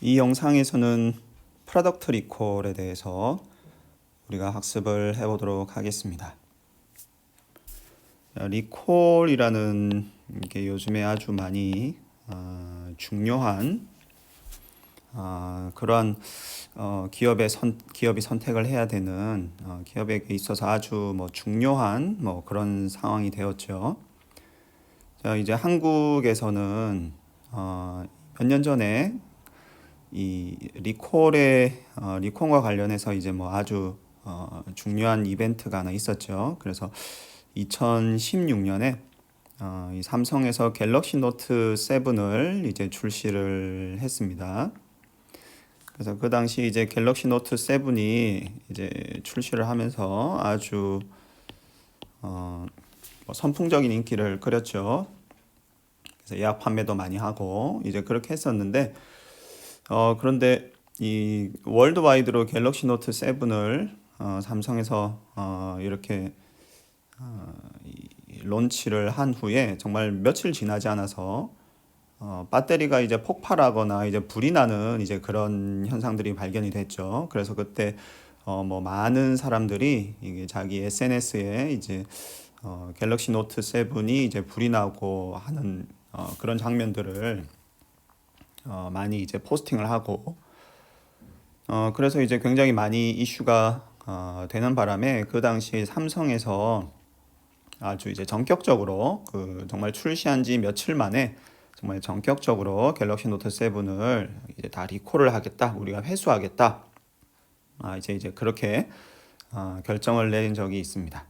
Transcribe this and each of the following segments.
이 영상에서는 프로덕트 리콜에 대해서 우리가 학습을 해보도록 하겠습니다. 리콜이라는 게 요즘에 아주 많이 중요한 그러한 기업이 선택을 해야 되는 기업에게 있어서 아주 중요한 그런 상황이 되었죠. 자, 이제 한국에서는 몇 년 전에 이 리콜과 관련해서 이제 아주 중요한 이벤트가 하나 있었죠. 그래서 2016년에 이 삼성에서 갤럭시 노트 7을 이제 출시를 했습니다. 그래서 그 당시 이제 갤럭시 노트 7이 이제 출시를 하면서 아주 선풍적인 인기를 끌었죠. 그래서 예약 판매도 많이 하고 이제 그렇게 했었는데 그런데 이 월드와이드로 갤럭시 노트 7을 삼성에서 이렇게 론치를 한 후에 정말 며칠 지나지 않아서 배터리가 이제 폭발하거나 이제 불이 나는 이제 그런 현상들이 발견이 됐죠. 그래서 그때 많은 사람들이 이게 자기 SNS에 이제 갤럭시 노트 7이 이제 불이 나고 하는 그런 장면들을 많이 이제 포스팅을 하고 그래서 이제 굉장히 많이 이슈가 되는 바람에 그 당시 삼성에서 아주 이제 전격적으로 그 정말 출시한 지 며칠 만에 정말 전격적으로 갤럭시 노트 7을 이제 다 리콜을 하겠다, 우리가 회수하겠다. 이제 그렇게 결정을 내린 적이 있습니다.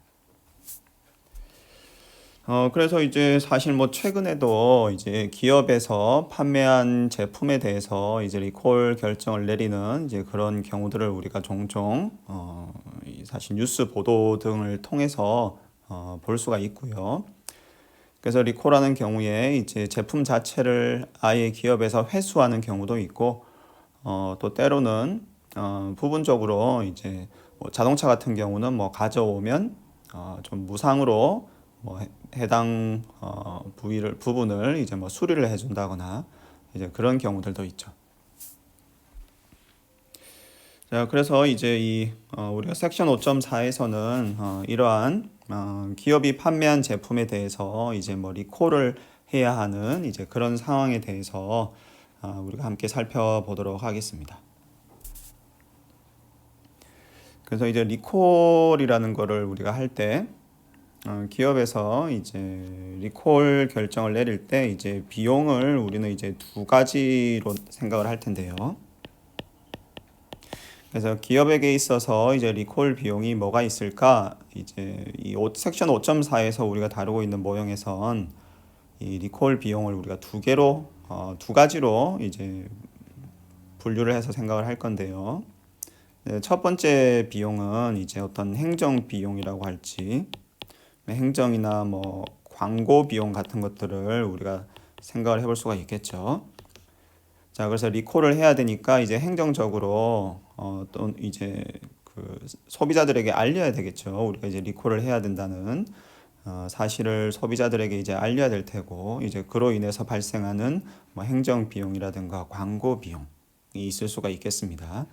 그래서 이제 사실 최근에도 이제 기업에서 판매한 제품에 대해서 이제 리콜 결정을 내리는 이제 그런 경우들을 우리가 종종 사실 뉴스 보도 등을 통해서 볼 수가 있고요. 그래서 리콜하는 경우에 이제 제품 자체를 아예 기업에서 회수하는 경우도 있고, 또 때로는 부분적으로 이제 자동차 같은 경우는 가져오면 좀 무상으로 해당 부분을 이제 수리를 해준다거나 이제 그런 경우들도 있죠. 자, 그래서 이제 우리가 섹션 5.4에서는 이러한 기업이 판매한 제품에 대해서 이제 리콜을 해야 하는 이제 그런 상황에 대해서 우리가 함께 살펴보도록 하겠습니다. 그래서 이제 리콜이라는 거를 우리가 할 때 기업에서 이제 리콜 결정을 내릴 때 이제 비용을 우리는 이제 두 가지로 생각을 할 텐데요. 그래서 기업에게 있어서 이제 리콜 비용이 뭐가 있을까? 이제 섹션 5.4에서 우리가 다루고 있는 모형에선 이 리콜 비용을 우리가 두 가지로 이제 분류를 해서 생각을 할 건데요. 네, 첫 번째 비용은 이제 어떤 행정 비용이라고 할지, 행정이나 광고 비용 같은 것들을 우리가 생각을 해볼 수가 있겠죠. 자, 그래서 리콜을 해야 되니까 이제 행정적으로 또 이제 그 소비자들에게 알려야 되겠죠. 우리가 이제 리콜을 해야 된다는 사실을 소비자들에게 이제 알려야 될 테고, 이제 그로 인해서 발생하는 행정 비용이라든가 광고 비용이 있을 수가 있겠습니다.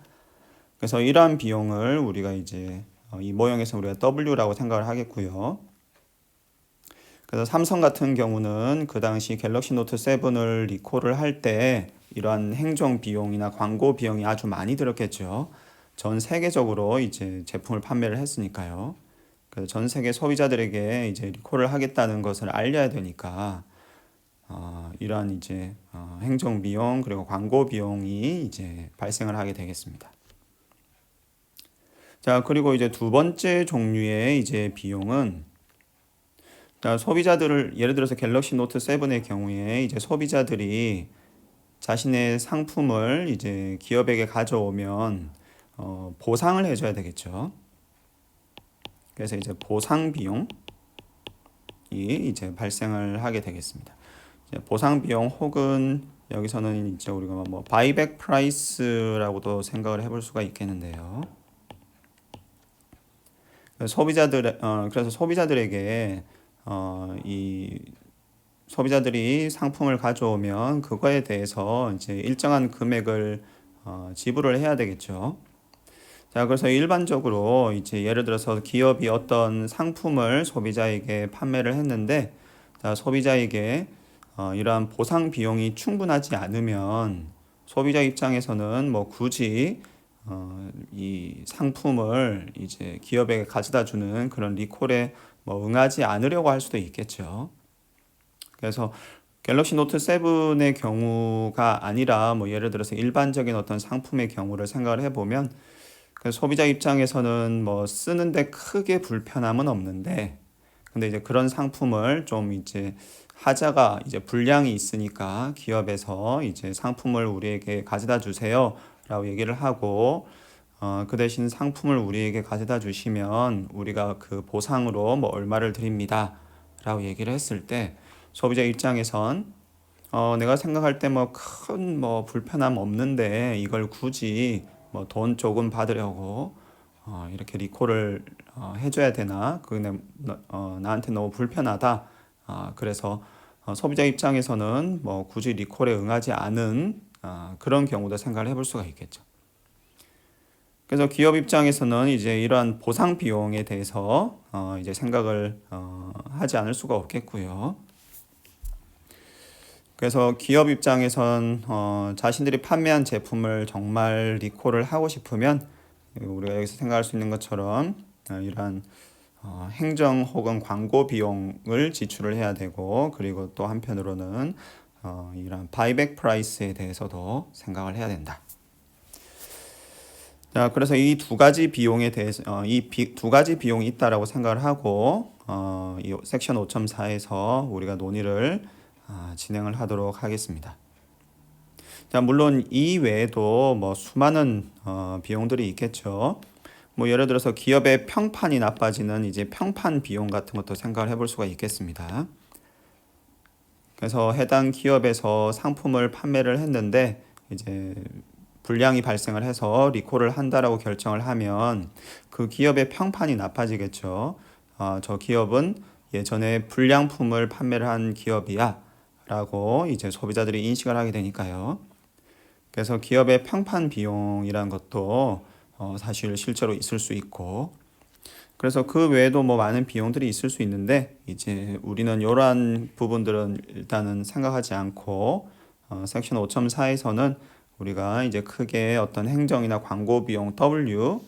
그래서 이러한 비용을 우리가 이제 이 모형에서 우리가 W라고 생각을 하겠고요. 그래서 삼성 같은 경우는 그 당시 갤럭시 노트 7을 리콜을 할 때 이러한 행정 비용이나 광고 비용이 아주 많이 들었겠죠. 전 세계적으로 이제 제품을 판매를 했으니까요. 그래서 전 세계 소비자들에게 이제 리콜을 하겠다는 것을 알려야 되니까 이러한 이제 행정 비용 그리고 광고 비용이 이제 발생을 하게 되겠습니다. 자, 그리고 이제 두 번째 종류의 이제 비용은 소비자들을 예를 들어서 갤럭시 노트 7의 경우에 이제 소비자들이 자신의 상품을 이제 기업에게 가져오면 보상을 해줘야 되겠죠. 그래서 이제 보상 비용이 이제 발생을 하게 되겠습니다. 이제 보상 비용 혹은 여기서는 이제 우리가 바이백 프라이스라고도 생각을 해볼 수가 있겠는데요. 그래서 소비자들에게 이 소비자들이 상품을 가져오면 그거에 대해서 이제 일정한 금액을 지불을 해야 되겠죠. 자, 그래서 일반적으로 이제 예를 들어서 기업이 어떤 상품을 소비자에게 판매를 했는데, 자, 소비자에게 이러한 보상 비용이 충분하지 않으면 소비자 입장에서는 뭐 굳이 이 상품을 이제 기업에게 가져다 주는 그런 리콜에 뭐 응하지 않으려고 할 수도 있겠죠. 그래서 갤럭시 노트 7의 경우가 아니라 뭐 예를 들어서 일반적인 어떤 상품의 경우를 생각을 해보면 그 소비자 입장에서는 뭐 쓰는데 크게 불편함은 없는데, 근데 이제 그런 상품을 좀 이제 하자가 이제 불량이 있으니까 기업에서 이제 상품을 우리에게 가져다 주세요 라고 얘기를 하고, 그 대신 상품을 우리에게 가져다 주시면 우리가 그 보상으로 뭐 얼마를 드립니다 라고 얘기를 했을 때, 소비자 입장에선 내가 생각할 때 뭐 큰 뭐 불편함 없는데 이걸 굳이 뭐 돈 조금 받으려고 이렇게 리콜을 해줘야 되나? 그게 나한테 너무 불편하다. 그래서 소비자 입장에서는 뭐 굳이 리콜에 응하지 않은 그런 경우도 생각을 해볼 수가 있겠죠. 그래서 기업 입장에서는 이제 이러한 보상 비용에 대해서 이제 생각을 하지 않을 수가 없겠고요. 그래서 기업 입장에선 자신들이 판매한 제품을 정말 리콜을 하고 싶으면 우리가 여기서 생각할 수 있는 것처럼 이러한 행정 혹은 광고 비용을 지출을 해야 되고, 그리고 또 한편으로는 이런 바이백 프라이스에 대해서도 생각을 해야 된다. 자, 그래서 이 두 가지 비용에 대해서 이 두 가지 비용이 있다라고 생각을 하고 이 섹션 5.4에서 우리가 논의를 진행을 하도록 하겠습니다. 자, 물론 이 외에도 뭐 수많은 비용들이 있겠죠. 뭐 예를 들어서 기업의 평판이 나빠지는 이제 평판 비용 같은 것도 생각을 해볼 수가 있겠습니다. 그래서 해당 기업에서 상품을 판매를 했는데 이제 불량이 발생을 해서 리콜을 한다라고 결정을 하면 그 기업의 평판이 나빠지겠죠. 저 기업은 예전에 불량품을 판매를 한 기업이야 라고 이제 소비자들이 인식을 하게 되니까요. 그래서 기업의 평판 비용이라는 것도 사실 실제로 있을 수 있고, 그래서 그 외에도 뭐 많은 비용들이 있을 수 있는데 이제 우리는 이러한 부분들은 일단은 생각하지 않고 섹션 5.4에서는 우리가 이제 크게 어떤 행정이나 광고 비용 W,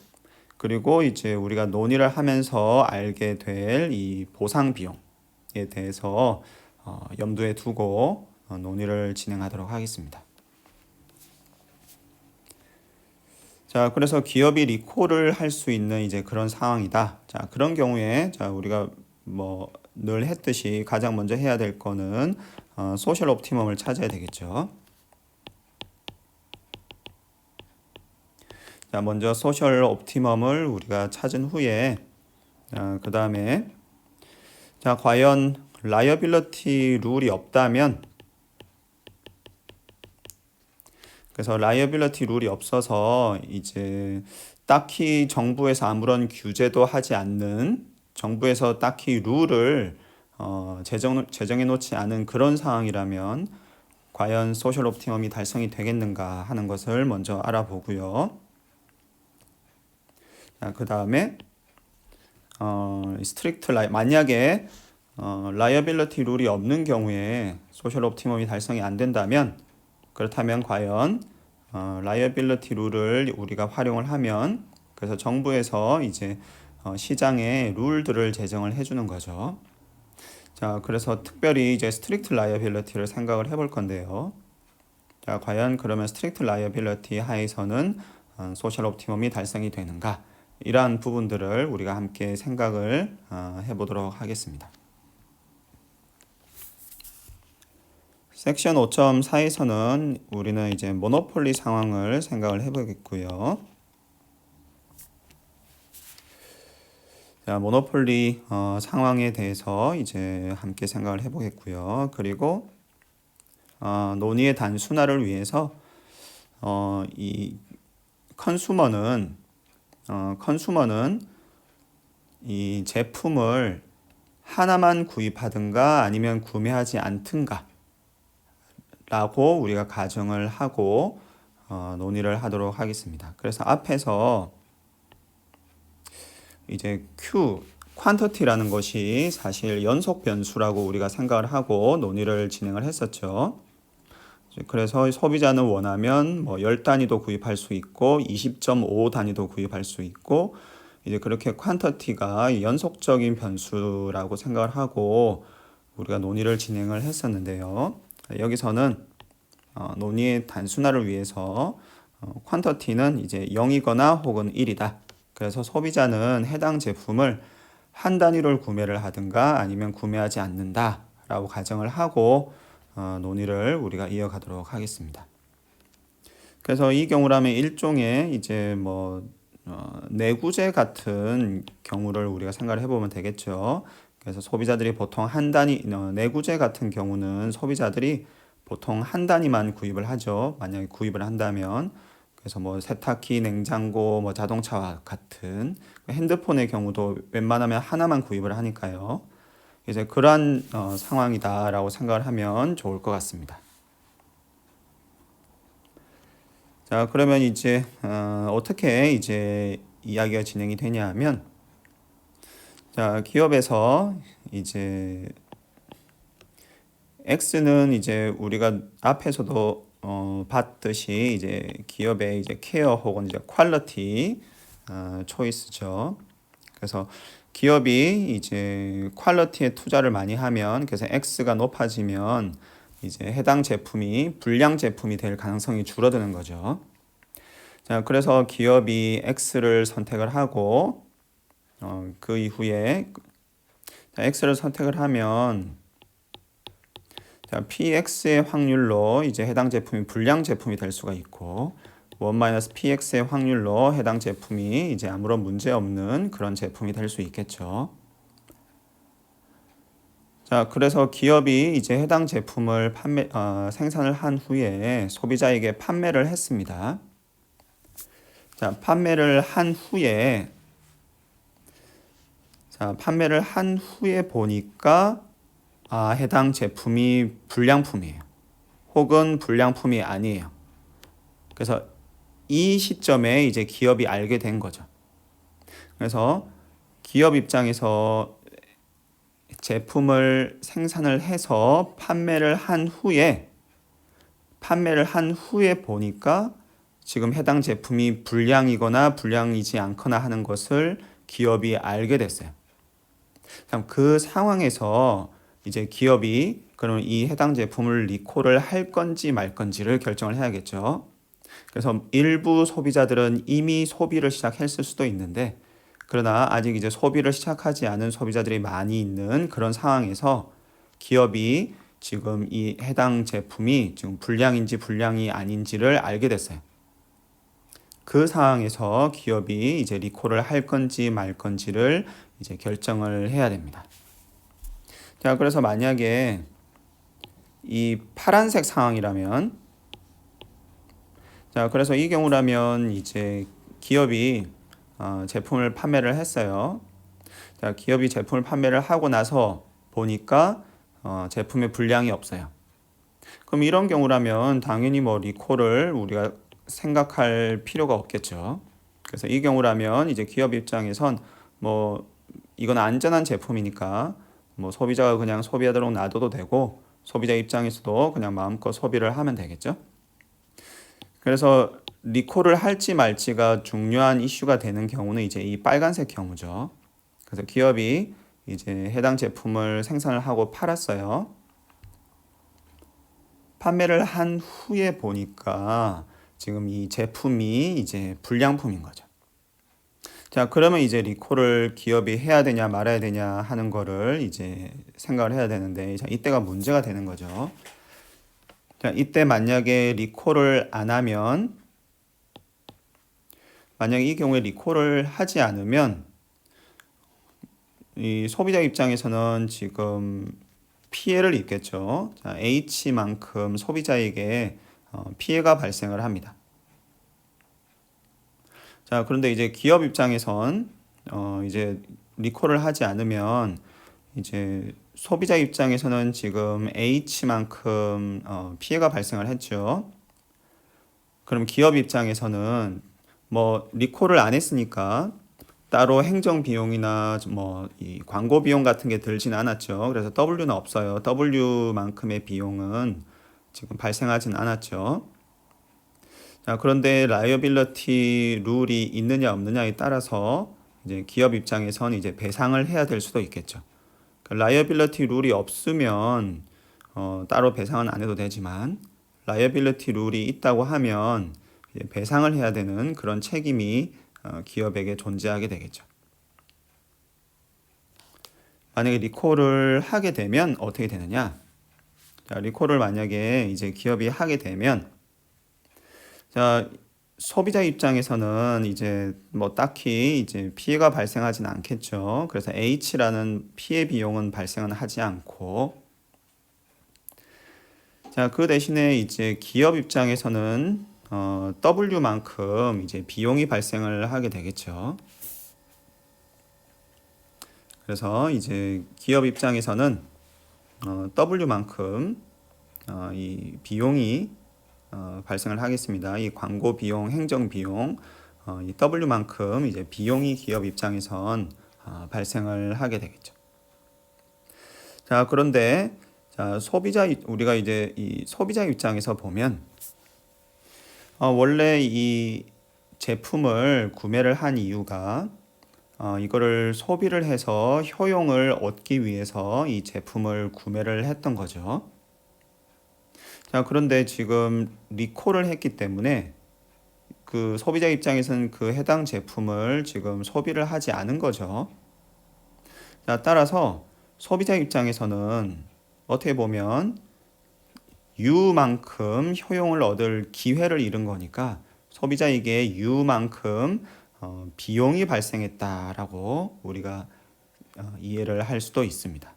그리고 이제 우리가 논의를 하면서 알게 될 이 보상 비용에 대해서 염두에 두고 논의를 진행하도록 하겠습니다. 자, 그래서 기업이 리콜을 할 수 있는 이제 그런 상황이다. 자, 그런 경우에 자, 우리가 뭐 늘 했듯이 가장 먼저 해야 될 거는 소셜 옵티멈을 찾아야 되겠죠. 자, 먼저 소셜 옵티멈을 우리가 찾은 후에 그 다음에 자, 과연 라이어빌리티 룰이 없다면, 그래서 라이어빌리티 룰이 없어서 이제 딱히 정부에서 아무런 규제도 하지 않는, 정부에서 딱히 룰을 제정해 놓지 않은 그런 상황이라면 과연 소셜 옵티멈이 달성이 되겠는가 하는 것을 먼저 알아보고요. 그 다음에 만약에 라이어빌리티 룰이 없는 경우에 소셜 옵티멈이 달성이 안 된다면, 그렇다면 과연 라이어빌리티 룰을 우리가 활용을 하면, 그래서 정부에서 이제 시장에 룰들을 제정을 해주는 거죠. 자, 그래서 특별히 이제 스트릭트 라이어빌리티를 생각을 해볼 건데요. 자, 과연 그러면 스트릭트 라이어빌리티 하에서는 소셜 옵티멈이 달성이 되는가? 이러한 부분들을 우리가 함께 생각을 해보도록 하겠습니다. 섹션 5.4에서는 우리는 이제 모노폴리 상황을 생각을 해보겠고요. 자, 모노폴리 상황에 대해서 이제 함께 생각을 해보겠고요. 그리고 논의의 단순화를 위해서 이 컨슈머는 이 제품을 하나만 구입하든가 아니면 구매하지 않든가 라고 우리가 가정을 하고 논의를 하도록 하겠습니다. 그래서 앞에서 이제 Q, 퀀터티라는 것이 사실 연속 변수라고 우리가 생각을 하고 논의를 진행을 했었죠. 그래서 소비자는 원하면 뭐 10단위도 구입할 수 있고 20.5 단위도 구입할 수 있고 이제 그렇게 퀀터티가 연속적인 변수라고 생각을 하고 우리가 논의를 진행을 했었는데요. 여기서는 논의의 단순화를 위해서 퀀터티는 이제 0이거나 혹은 1이다. 그래서 소비자는 해당 제품을 한 단위를 구매를 하든가 아니면 구매하지 않는다 라고 가정을 하고 논의를 우리가 이어가도록 하겠습니다. 그래서 이 경우라면 일종의 이제 뭐 내구재 같은 경우를 우리가 생각을 해보면 되겠죠. 그래서 소비자들이 보통 한 단위, 내구재 같은 경우는 소비자들이 보통 한 단위만 구입을 하죠. 만약에 구입을 한다면. 그래서 뭐 세탁기, 냉장고, 뭐 자동차와 같은 핸드폰의 경우도 웬만하면 하나만 구입을 하니까요. 이제 그러한 상황이다라고 생각을 하면 좋을 것 같습니다. 자, 그러면 이제 어떻게 이제 이야기가 진행이 되냐 하면 자, 기업에서 이제 X는 이제 우리가 앞에서도 봤듯이 이제 기업의 이제 케어 혹은 이제 퀄리티 초이스죠. 그래서 기업이 이제 퀄리티에 투자를 많이 하면 그래서 X가 높아지면 이제 해당 제품이 불량 제품이 될 가능성이 줄어드는 거죠. 자, 그래서 기업이 X를 선택을 하고 그 이후에 X를 선택을 하면 자, PX의 확률로 이제 해당 제품이 불량 제품이 될 수가 있고 1-PX의 확률로 해당 제품이 이제 아무런 문제 없는 그런 제품이 될 수 있겠죠. 자, 그래서 기업이 이제 해당 제품을 생산을 한 후에 소비자에게 판매를 했습니다. 자, 판매를 한 후에 보니까 해당 제품이 불량품이에요. 혹은 불량품이 아니에요. 그래서 이 시점에 이제 기업이 알게 된 거죠. 그래서 기업 입장에서 제품을 생산을 해서 판매를 한 후에 보니까 지금 해당 제품이 불량이거나 불량이지 않거나 하는 것을 기업이 알게 됐어요. 그 상황에서 이제 기업이 그럼 이 해당 제품을 리콜을 할 건지 말 건지를 결정을 해야겠죠. 그래서 일부 소비자들은 이미 소비를 시작했을 수도 있는데 그러나 아직 이제 소비를 시작하지 않은 소비자들이 많이 있는 그런 상황에서 기업이 지금 이 해당 제품이 지금 불량인지 불량이 아닌지를 알게 됐어요. 그 상황에서 기업이 이제 리콜을 할 건지 말 건지를 이제 결정을 해야 됩니다. 자, 그래서 만약에 이 파란색 상황이라면 자, 그래서 이 경우라면 이제 기업이 제품을 판매를 했어요. 자, 기업이 제품을 판매를 하고 나서 보니까 제품에 불량이 없어요. 그럼 이런 경우라면 당연히 뭐 리콜을 우리가 생각할 필요가 없겠죠. 그래서 이 경우라면 이제 기업 입장에선 뭐 이건 안전한 제품이니까 뭐 소비자가 그냥 소비하도록 놔둬도 되고 소비자 입장에서도 그냥 마음껏 소비를 하면 되겠죠. 그래서 리콜을 할지 말지가 중요한 이슈가 되는 경우는 이제 이 빨간색 경우죠. 그래서 기업이 이제 해당 제품을 생산을 하고 팔았어요. 판매를 한 후에 보니까 지금 이 제품이 이제 불량품인 거죠. 자, 그러면 이제 리콜을 기업이 해야 되냐 말아야 되냐 하는 거를 이제 생각을 해야 되는데, 자, 이때가 문제가 되는 거죠. 자, 이때 만약에 리콜을 안 하면, 만약에 이 경우에 리콜을 하지 않으면, 이 소비자 입장에서는 지금 피해를 입겠죠. 자, H만큼 소비자에게 피해가 발생을 합니다. 자, 그런데 이제 기업 입장에선 이제 리콜을 하지 않으면 이제 소비자 입장에서는 지금 H만큼 피해가 발생을 했죠. 그럼 기업 입장에서는 뭐 리콜을 안 했으니까 따로 행정 비용이나 뭐 이 광고 비용 같은 게 들진 않았죠. 그래서 W는 없어요. W만큼의 비용은 지금 발생하진 않았죠. 자, 그런데 라이어빌러티 룰이 있느냐 없느냐에 따라서 이제 기업 입장에선 이제 배상을 해야 될 수도 있겠죠. 라이어빌러티 룰이 없으면 따로 배상은 안 해도 되지만 라이어빌러티 룰이 있다고 하면 이제 배상을 해야 되는 그런 책임이 기업에게 존재하게 되겠죠. 만약에 리콜을 하게 되면 어떻게 되느냐? 자, 리콜을 만약에 이제 기업이 하게 되면 자, 소비자 입장에서는 이제 뭐 딱히 이제 피해가 발생하진 않겠죠. 그래서 H라는 피해 비용은 발생은 하지 않고 자, 그 대신에 이제 기업 입장에서는 W만큼 이제 비용이 발생을 하게 되겠죠. 그래서 이제 기업 입장에서는 W만큼 이 비용이 발생을 하겠습니다. 이 광고 비용, 행정 비용, 이 W만큼 이제 비용이 기업 입장에선 발생을 하게 되겠죠. 자, 그런데 자, 우리가 이제 이 소비자 입장에서 보면 원래 이 제품을 구매를 한 이유가 이거를 소비를 해서 효용을 얻기 위해서 이 제품을 구매를 했던 거죠. 자, 그런데 지금 리콜을 했기 때문에 그 소비자 입장에서는 그 해당 제품을 지금 소비를 하지 않은 거죠. 자, 따라서 소비자 입장에서는 어떻게 보면 U만큼 효용을 얻을 기회를 잃은 거니까 소비자에게 U만큼 비용이 발생했다라고 우리가 이해를 할 수도 있습니다.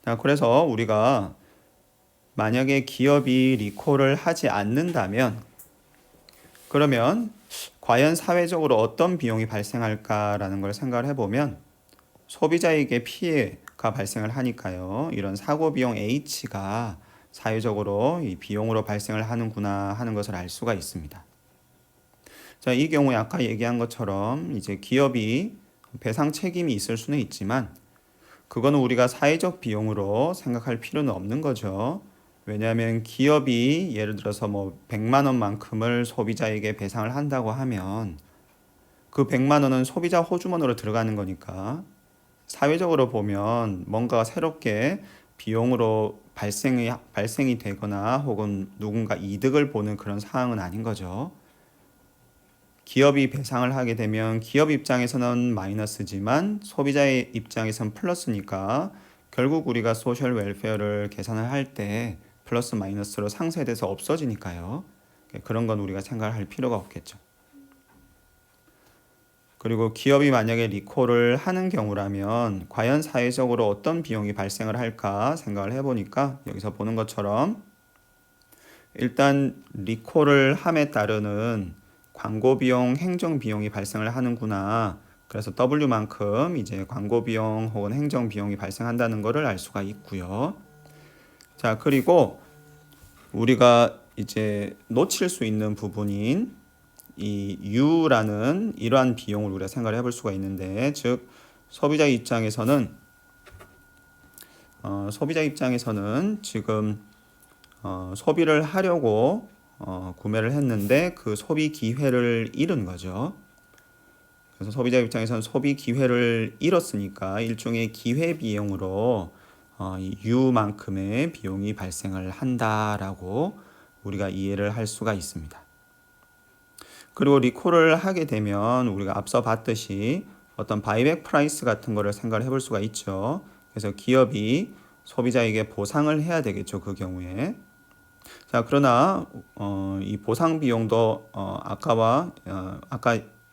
자, 그래서 우리가 만약에 기업이 리콜을 하지 않는다면 그러면 과연 사회적으로 어떤 비용이 발생할까라는 걸 생각을 해보면 소비자에게 피해가 발생을 하니까요. 이런 사고 비용 H가 사회적으로 이 비용으로 발생을 하는구나 하는 것을 알 수가 있습니다. 자, 이 경우에 아까 얘기한 것처럼 이제 기업이 배상 책임이 있을 수는 있지만 그거는 우리가 사회적 비용으로 생각할 필요는 없는 거죠. 왜냐하면 기업이 예를 들어서 뭐 100만 원만큼을 소비자에게 배상을 한다고 하면 그 100만 원은 소비자 호주머니로 들어가는 거니까 사회적으로 보면 뭔가 새롭게 비용으로 발생이 되거나 혹은 누군가 이득을 보는 그런 상황은 아닌 거죠. 기업이 배상을 하게 되면 기업 입장에서는 마이너스지만 소비자의 입장에서는 플러스니까 결국 우리가 소셜 웰페어를 계산을 할 때 플러스 마이너스로 상쇄돼서 없어지니까요. 그런 건 우리가 생각을 할 필요가 없겠죠. 그리고 기업이 만약에 리콜을 하는 경우라면 과연 사회적으로 어떤 비용이 발생을 할까 생각을 해보니까 여기서 보는 것처럼 일단 리콜을 함에 따르는 광고 비용, 행정 비용이 발생을 하는구나. 그래서 W만큼 이제 광고 비용 혹은 행정 비용이 발생한다는 것을 알 수가 있고요. 자, 그리고 우리가 이제 놓칠 수 있는 부분인 이 U라는 이러한 비용을 우리가 생각을 해볼 수가 있는데, 즉 소비자 입장에서는 지금 소비를 하려고 구매를 했는데 그 소비 기회를 잃은 거죠. 그래서 소비자 입장에서는 소비 기회를 잃었으니까 일종의 기회 비용으로 이 U만큼의 비용이 발생을 한다라고 우리가 이해를 할 수가 있습니다. 그리고 리콜을 하게 되면 우리가 앞서 봤듯이 어떤 바이백 프라이스 같은 거를 생각을 해볼 수가 있죠. 그래서 기업이 소비자에게 보상을 해야 되겠죠. 그 경우에. 자, 그러나 이 보상 비용도 아까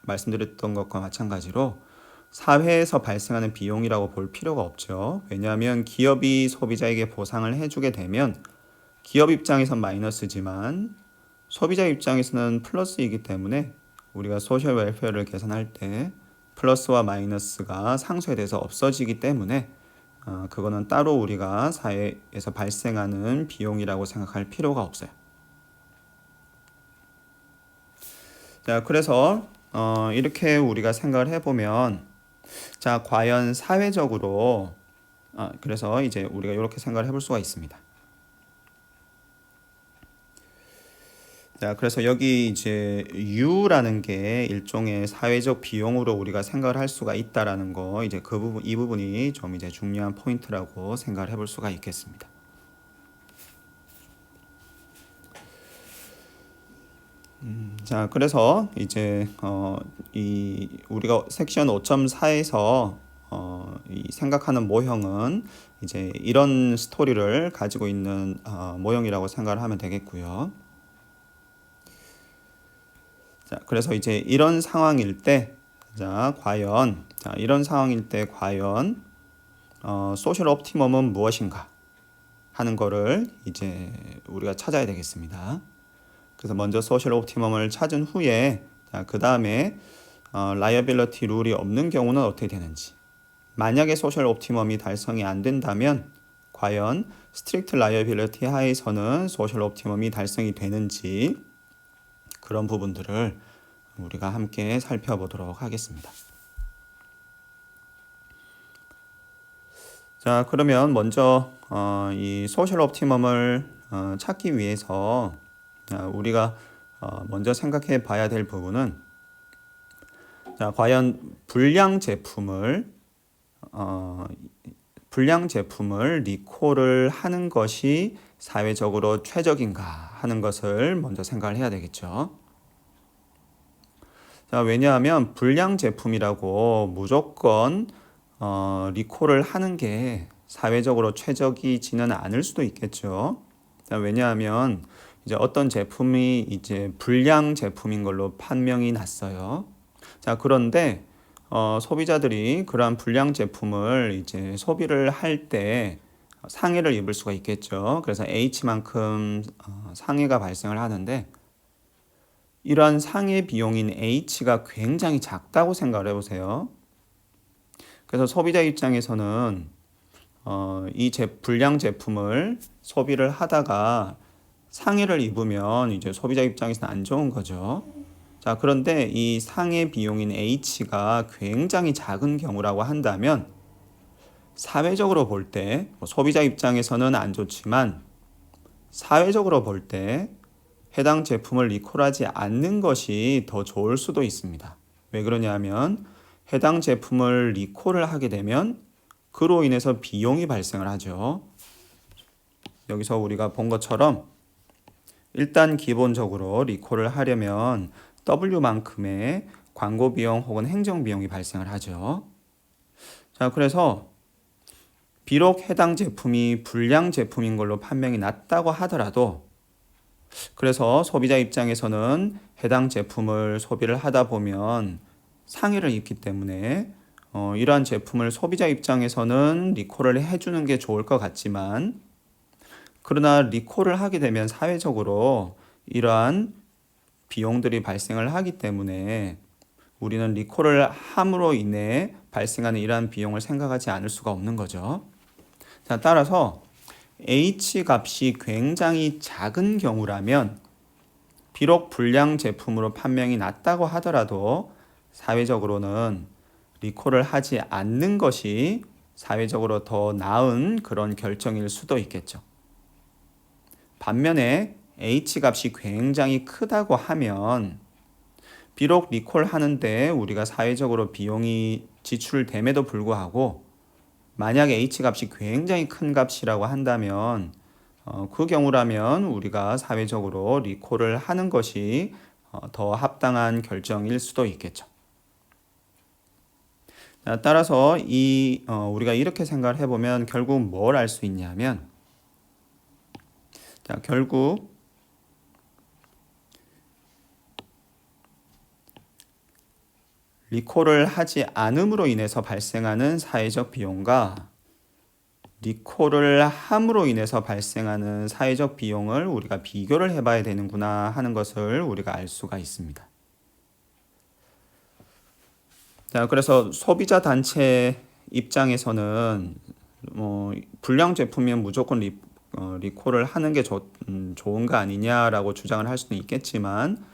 말씀드렸던 것과 마찬가지로 사회에서 발생하는 비용이라고 볼 필요가 없죠. 왜냐하면 기업이 소비자에게 보상을 해주게 되면 기업 입장에선 마이너스지만 소비자 입장에서는 플러스이기 때문에 우리가 소셜 웰페어를 계산할 때 플러스와 마이너스가 상쇄돼서 없어지기 때문에 그거는 따로 우리가 사회에서 발생하는 비용이라고 생각할 필요가 없어요. 자, 그래서 이렇게 우리가 생각을 해보면, 자, 과연 사회적으로 그래서 이제 우리가 이렇게 생각을 해볼 수가 있습니다. 자, 그래서 여기 이제 U라는 게 일종의 사회적 비용으로 우리가 생각을 할 수가 있다라는 거, 이제 그 부분, 이 부분이 좀 이제 중요한 포인트라고 생각을 해볼 수가 있겠습니다. 자, 그래서 이제 이 우리가 섹션 5.4에서 이 생각하는 모형은 이제 이런 스토리를 가지고 있는 모형이라고 생각을 하면 되겠고요. 자, 그래서 이제 이런 상황일 때, 이런 상황일 때 과연 소셜 옵티멈은 무엇인가 하는 거를 이제 우리가 찾아야 되겠습니다. 그래서 먼저 소셜 옵티멈을 찾은 후에, 그 다음에 라이어빌리티 룰이 없는 경우는 어떻게 되는지, 만약에 소셜 옵티멈이 달성이 안 된다면 과연 스트릭트 라이어빌리티 하에서는 소셜 옵티멈이 달성이 되는지, 그런 부분들을 우리가 함께 살펴보도록 하겠습니다. 자, 그러면 먼저 이 소셜 옵티멈을 찾기 위해서 우리가 먼저 생각해 봐야 될 부분은, 자, 과연 불량 제품을 리콜을 하는 것이 사회적으로 최적인가 하는 것을 먼저 생각을 해야 되겠죠. 자, 왜냐하면 불량 제품이라고 무조건 리콜을 하는 게 사회적으로 최적이지는 않을 수도 있겠죠. 자, 왜냐하면 이제 어떤 제품이 이제 불량 제품인 걸로 판명이 났어요. 자, 그런데 소비자들이 그러한 불량 제품을 이제 소비를 할 때 상해를 입을 수가 있겠죠. 그래서 H만큼 상해가 발생을 하는데, 이러한 상해 비용인 H가 굉장히 작다고 생각을 해보세요. 그래서 소비자 입장에서는 이 불량 제품을 소비를 하다가 상해를 입으면 이제 소비자 입장에서는 안 좋은 거죠. 자, 그런데 이 상해 비용인 H가 굉장히 작은 경우라고 한다면, 사회적으로 볼 때 소비자 입장에서는 안 좋지만 사회적으로 볼 때 해당 제품을 리콜하지 않는 것이 더 좋을 수도 있습니다. 왜 그러냐면 해당 제품을 리콜을 하게 되면 그로 인해서 비용이 발생을 하죠. 여기서 우리가 본 것처럼 일단 기본적으로 리콜을 하려면 W만큼의 광고 비용 혹은 행정 비용이 발생을 하죠. 자, 그래서 비록 해당 제품이 불량 제품인 걸로 판명이 났다고 하더라도, 그래서 소비자 입장에서는 해당 제품을 소비를 하다 보면 상해를 입기 때문에 이러한 제품을 소비자 입장에서는 리콜을 해주는 게 좋을 것 같지만, 그러나 리콜을 하게 되면 사회적으로 이러한 비용들이 발생을 하기 때문에 우리는 리콜을 함으로 인해 발생하는 이러한 비용을 생각하지 않을 수가 없는 거죠. 자, 따라서 H 값이 굉장히 작은 경우라면, 비록 불량 제품으로 판명이 났다고 하더라도 사회적으로는 리콜을 하지 않는 것이 사회적으로 더 나은 그런 결정일 수도 있겠죠. 반면에 H 값이 굉장히 크다고 하면, 비록 리콜하는데 우리가 사회적으로 비용이 지출됨에도 불구하고 만약에 H 값이 굉장히 큰 값이라고 한다면 그 경우라면 우리가 사회적으로 리콜을 하는 것이 더 합당한 결정일 수도 있겠죠. 따라서 우리가 이렇게 생각을 해보면 결국 뭘 알 수 있냐면, 결국 리콜을 하지 않음으로 인해서 발생하는 사회적 비용과 리콜을 함으로 인해서 발생하는 사회적 비용을 우리가 비교를 해봐야 되는구나 하는 것을 우리가 알 수가 있습니다. 자, 그래서 소비자 단체 입장에서는 불량 제품이면 무조건 리콜을 하는 게 좋은 거 아니냐라고 주장을 할 수는 있겠지만,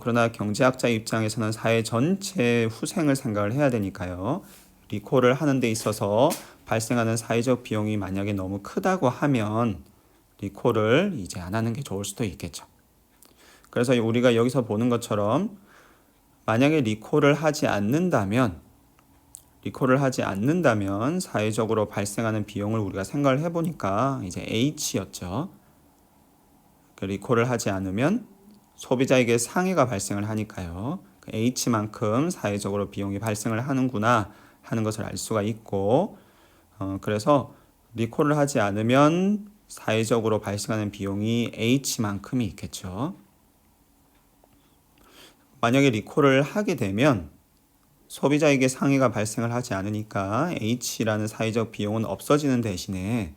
그러나 경제학자 입장에서는 사회 전체 후생을 생각을 해야 되니까요. 리콜을 하는 데 있어서 발생하는 사회적 비용이 만약에 너무 크다고 하면 리콜을 이제 안 하는 게 좋을 수도 있겠죠. 그래서 우리가 여기서 보는 것처럼 만약에 리콜을 하지 않는다면 사회적으로 발생하는 비용을 우리가 생각을 해보니까 이제 H였죠. 리콜을 하지 않으면 소비자에게 상해가 발생을 하니까요. H만큼 사회적으로 비용이 발생을 하는구나 하는 것을 알 수가 있고, 그래서 리콜을 하지 않으면 사회적으로 발생하는 비용이 H만큼이 있겠죠. 만약에 리콜을 하게 되면 소비자에게 상해가 발생을 하지 않으니까 H라는 사회적 비용은 없어지는 대신에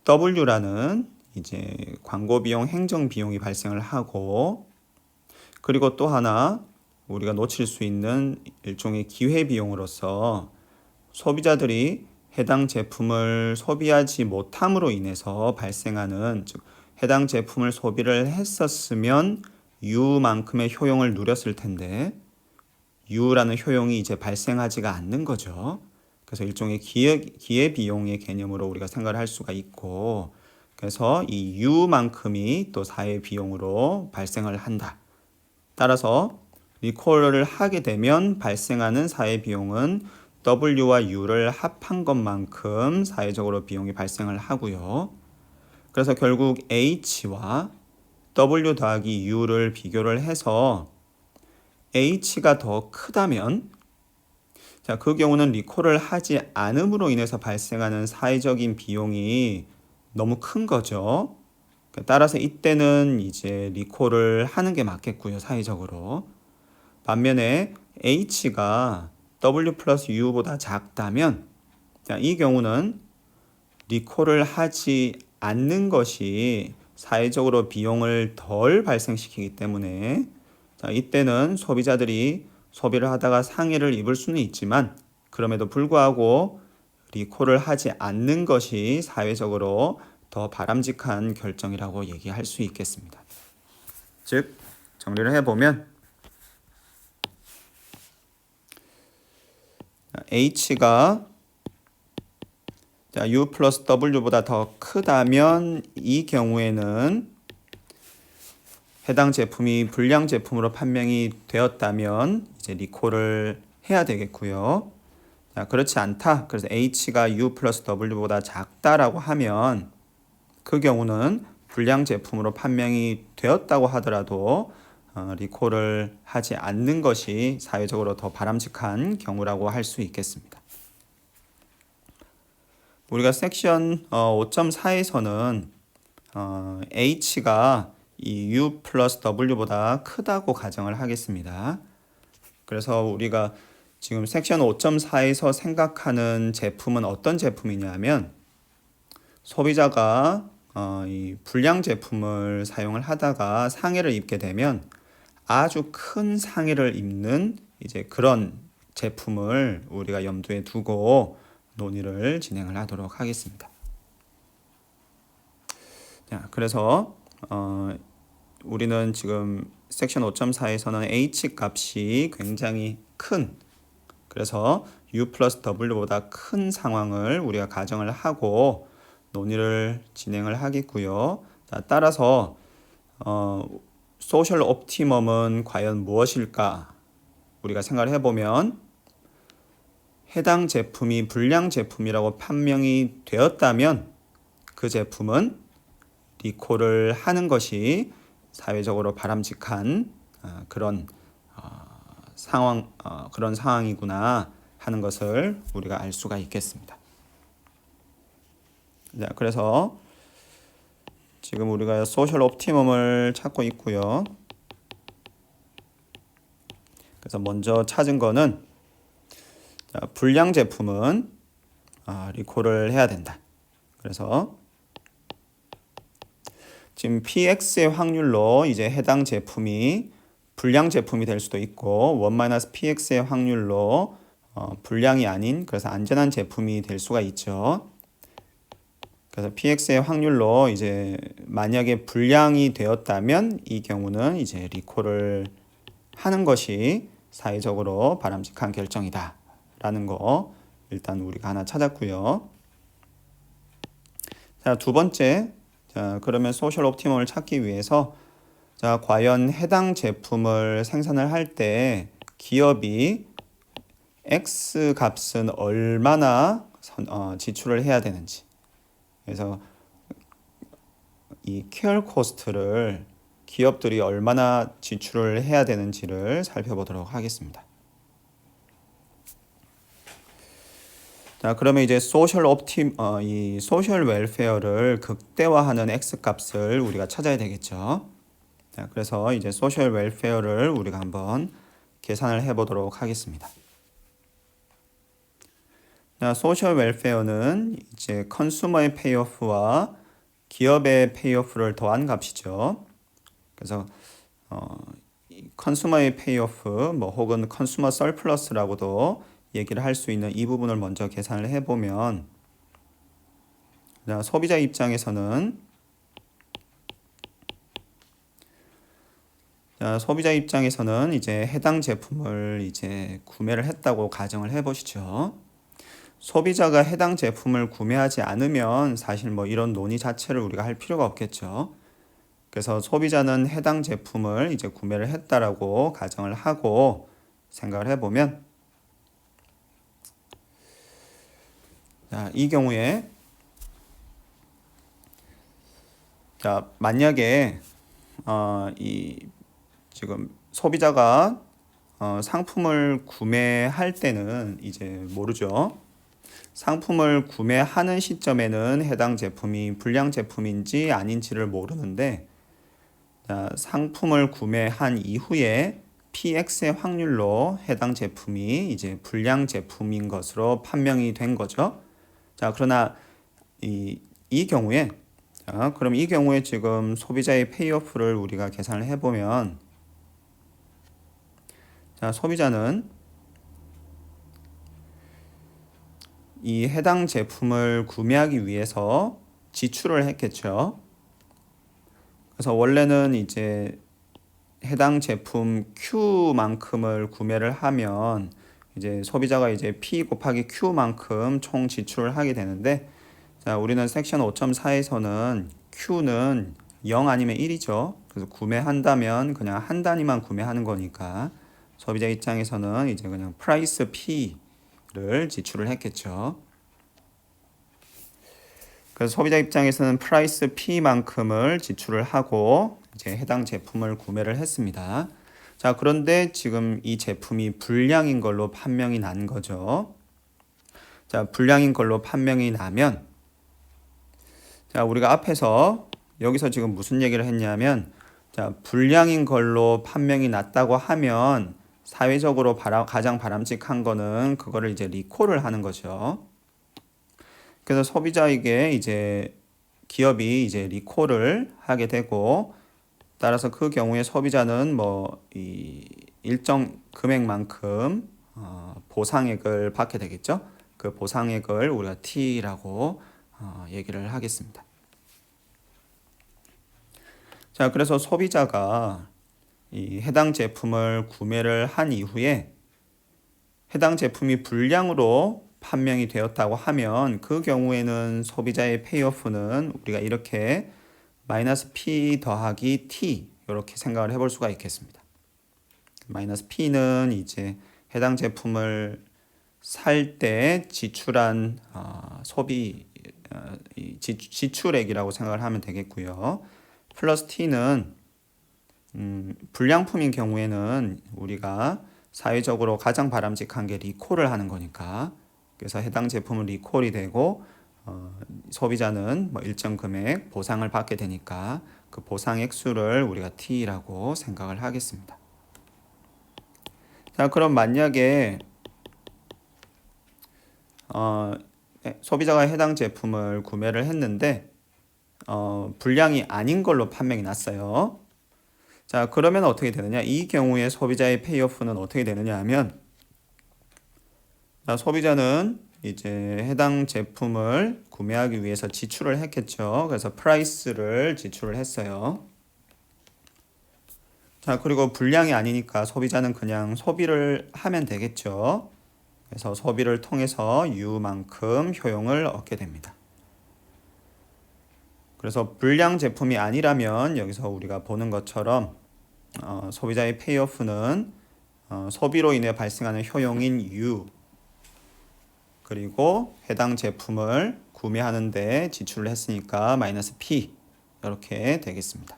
W라는 이제 광고 비용, 행정 비용이 발생을 하고, 그리고 또 하나 우리가 놓칠 수 있는 일종의 기회 비용으로서 소비자들이 해당 제품을 소비하지 못함으로 인해서 발생하는, 즉 해당 제품을 소비를 했었으면 U만큼의 효용을 누렸을 텐데 U라는 효용이 이제 발생하지가 않는 거죠. 그래서 일종의 기회 비용의 개념으로 우리가 생각을 할 수가 있고, 그래서 이 U만큼이 또 사회 비용으로 발생을 한다. 따라서 리콜을 하게 되면 발생하는 사회 비용은 W와 U를 합한 것만큼 사회적으로 비용이 발생을 하고요. 그래서 결국 H와 W 더하기 U를 비교를 해서 H가 더 크다면, 자, 그 경우는 리콜을 하지 않음으로 인해서 발생하는 사회적인 비용이 너무 큰 거죠. 따라서 이때는 이제 리콜을 하는 게 맞겠고요, 사회적으로. 반면에 H가 W 플러스 U보다 작다면, 자, 이 경우는 리콜을 하지 않는 것이 사회적으로 비용을 덜 발생시키기 때문에, 자, 이때는 소비자들이 소비를 하다가 상해를 입을 수는 있지만 그럼에도 불구하고 리콜을 하지 않는 것이 사회적으로 더 바람직한 결정이라고 얘기할 수 있겠습니다. 즉, 정리를 해보면 H가 U 플러스 W보다 더 크다면 이 경우에는 해당 제품이 불량 제품으로 판명이 되었다면 이제 리콜을 해야 되겠고요. 자, 그렇지 않다. 그래서 H가 U 플러스 W보다 작다라고 하면 그 경우는 불량 제품으로 판명이 되었다고 하더라도 리콜을 하지 않는 것이 사회적으로 더 바람직한 경우라고 할 수 있겠습니다. 우리가 섹션 5.4에서는 H가 이 U 플러스 W보다 크다고 가정을 하겠습니다. 그래서 우리가 지금 섹션 5.4에서 생각하는 제품은 어떤 제품이냐면, 소비자가 이 불량 제품을 사용을 하다가 상해를 입게 되면 아주 큰 상해를 입는 이제 그런 제품을 우리가 염두에 두고 논의를 진행을 하도록 하겠습니다. 자, 그래서 우리는 지금 섹션 5.4에서는 H 값이 굉장히 큰, 그래서 U 플러스 W보다 큰 상황을 우리가 가정을 하고 논의를 진행을 하겠고요. 자, 따라서 소셜 옵티멈은 과연 무엇일까? 우리가 생각을 해보면 해당 제품이 불량 제품이라고 판명이 되었다면 그 제품은 리콜을 하는 것이 사회적으로 바람직한 그런 그런 상황이구나 하는 것을 우리가 알 수가 있겠습니다. 자, 그래서 지금 우리가 소셜 옵티멈을 찾고 있고요. 그래서 먼저 찾은 거는, 자, 불량 제품은 리콜을 해야 된다. 그래서 지금 PX의 확률로 이제 해당 제품이 불량 제품이 될 수도 있고 1-px의 확률로 불량이 아닌 그래서 안전한 제품이 될 수가 있죠. 그래서 px의 확률로 이제 만약에 불량이 되었다면 이 경우는 이제 리콜을 하는 것이 사회적으로 바람직한 결정이다 라는 거 일단 우리가 하나 찾았고요. 자, 두 번째, 자, 그러면 소셜 옵티멈을 찾기 위해서 자, 과연 해당 제품을 생산을 할 때 기업이 X 값은 얼마나 지출을 해야 되는지. 그래서 이 케어 코스트를 기업들이 얼마나 지출을 해야 되는지를 살펴보도록 하겠습니다. 자, 그러면 이제 이 소셜 웰페어를 극대화하는 X 값을 우리가 찾아야 되겠죠. 자, 그래서 이제 소셜 웰페어를 우리가 한번 계산을 해 보도록 하겠습니다. 자, 소셜 웰페어는 이제 컨슈머의 페이오프와 기업의 페이오프를 더한 값이죠. 그래서 컨슈머의 페이오프 뭐 혹은 컨슈머 서플러스라고도 얘기를 할 수 있는 이 부분을 먼저 계산을 해 보면 소비자 입장에서는 이제 해당 제품을 이제 구매를 했다고 가정을 해 보시죠. 소비자가 해당 제품을 구매하지 않으면 사실 뭐 이런 논의 자체를 우리가 할 필요가 없겠죠. 그래서 소비자는 해당 제품을 이제 구매를 했다라고 가정을 하고 생각을 해보면 자, 이 경우에 자, 만약에 지금 소비자가 상품을 구매할 때는 이제 모르죠. 상품을 구매하는 시점에는 해당 제품이 불량 제품인지 아닌지를 모르는데 자, 상품을 구매한 이후에 PX의 확률로 해당 제품이 이제 불량 제품인 것으로 판명이 된 거죠. 자, 그러나 이 경우에 자, 그럼 이 경우에 지금 소비자의 페이오프를 우리가 계산을 해보면 자, 소비자는 이 해당 제품을 구매하기 위해서 지출을 했겠죠. 그래서 원래는 이제 해당 제품 Q만큼을 구매를 하면 이제 소비자가 이제 P 곱하기 Q만큼 총 지출을 하게 되는데 자, 우리는 섹션 5.4에서는 Q는 0 아니면 1이죠. 그래서 구매한다면 그냥 한 단위만 구매하는 거니까 소비자 입장에서는 이제 그냥 프라이스 P를 지출을 했겠죠. 그래서 소비자 입장에서는 프라이스 P만큼을 지출을 하고 이제 해당 제품을 구매를 했습니다. 자, 그런데 지금 이 제품이 불량인 걸로 판명이 난 거죠. 자, 불량인 걸로 판명이 나면 자, 우리가 앞에서 여기서 지금 무슨 얘기를 했냐면 자, 불량인 걸로 판명이 났다고 하면 사회적으로 가장 바람직한 거는 그거를 이제 리콜을 하는 거죠. 그래서 소비자에게 이제 기업이 이제 리콜을 하게 되고 따라서 그 경우에 소비자는 뭐 이 일정 금액만큼 보상액을 받게 되겠죠. 그 보상액을 우리가 T라고 얘기를 하겠습니다. 자, 그래서 소비자가 이 해당 제품을 구매를 한 이후에 해당 제품이 불량으로 판명이 되었다고 하면 그 경우에는 소비자의 페이오프는 우리가 이렇게 마이너스 P 더하기 T 이렇게 생각을 해볼 수가 있겠습니다. 마이너스 P는 이제 해당 제품을 살 때 지출한 지출액이라고 생각을 하면 되겠고요. 플러스 T는 불량품인 경우에는 우리가 사회적으로 가장 바람직한 게 리콜을 하는 거니까 그래서 해당 제품은 리콜이 되고 소비자는 뭐 일정 금액 보상을 받게 되니까 그 보상 액수를 우리가 T라고 생각을 하겠습니다. 자, 그럼 만약에 소비자가 해당 제품을 구매를 했는데 불량이 아닌 걸로 판명이 났어요. 자, 그러면 어떻게 되느냐? 이 경우에 소비자의 페이오프는 어떻게 되느냐 하면, 자, 소비자는 이제 해당 제품을 구매하기 위해서 지출을 했겠죠. 그래서 프라이스를 지출을 했어요. 자, 그리고 불량이 아니니까 소비자는 그냥 소비를 하면 되겠죠. 그래서 소비를 통해서 U만큼 효용을 얻게 됩니다. 그래서 불량 제품이 아니라면 여기서 우리가 보는 것처럼 소비자의 페이오프는 소비로 인해 발생하는 효용인 U, 그리고 해당 제품을 구매하는데 지출을 했으니까 마이너스 P, 이렇게 되겠습니다.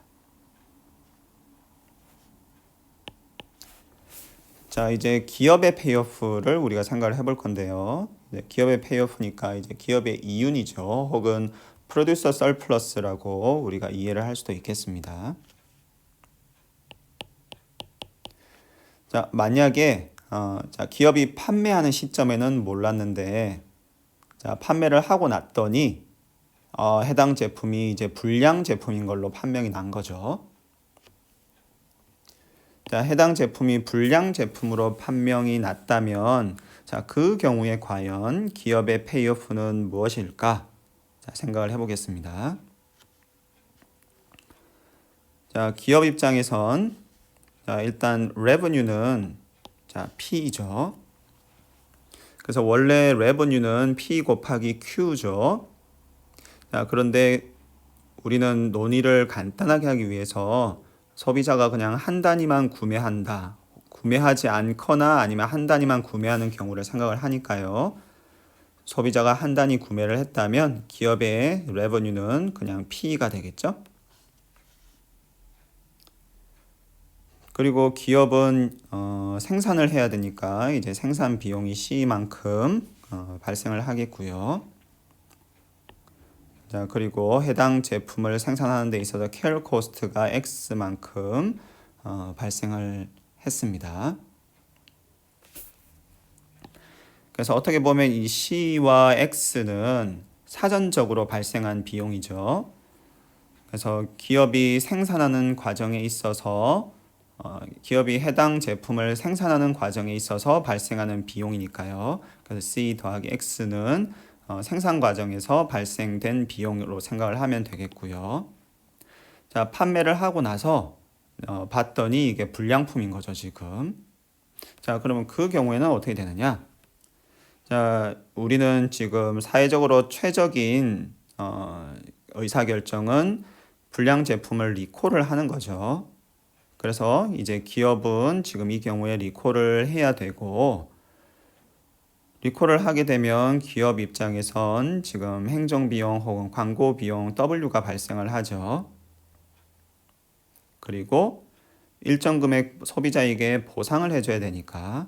자, 이제 기업의 페이오프를 우리가 생각을 해볼 건데요. 기업의 페이오프니까 이제 기업의 이윤이죠. 혹은 프로듀서 서플러스라고 우리가 이해를 할 수도 있겠습니다. 자, 만약에 자, 기업이 판매하는 시점에는 몰랐는데, 자, 판매를 하고 났더니 해당 제품이 이제 불량 제품인 걸로 판명이 난 거죠. 자, 해당 제품이 불량 제품으로 판명이 났다면, 자, 그 경우에 과연 기업의 페이오프는 무엇일까? 자, 생각을 해보겠습니다. 자, 기업 입장에선 자, 일단 revenue는 자, P죠. 그래서 원래 revenue는 P 곱하기 Q죠. 자, 그런데 우리는 논의를 간단하게 하기 위해서 소비자가 그냥 한 단위만 구매한다, 구매하지 않거나 아니면 한 단위만 구매하는 경우를 생각을 하니까요. 소비자가 한 단위 구매를 했다면 기업의 revenue는 그냥 P가 되겠죠. 그리고 기업은 생산을 해야 되니까 이제 생산 비용이 C만큼 발생을 하겠고요. 자, 그리고 해당 제품을 생산하는 데 있어서 care cost가 X만큼 발생을 했습니다. 그래서 어떻게 보면 이 C와 X는 사전적으로 발생한 비용이죠. 그래서 기업이 생산하는 과정에 있어서 기업이 해당 제품을 생산하는 과정에 있어서 발생하는 비용이니까요. 그래서 C 더하기 X는 생산 과정에서 발생된 비용으로 생각을 하면 되겠고요. 자, 판매를 하고 나서 봤더니 이게 불량품인 거죠, 지금. 자, 그러면 그 경우에는 어떻게 되느냐? 자, 우리는 지금 사회적으로 최적인 의사결정은 불량 제품을 리콜을 하는 거죠. 그래서 이제 기업은 지금 이 경우에 리콜을 해야 되고, 리콜을 하게 되면 기업 입장에선 지금 행정비용 혹은 광고비용 W가 발생을 하죠. 그리고 일정 금액 소비자에게 보상을 해줘야 되니까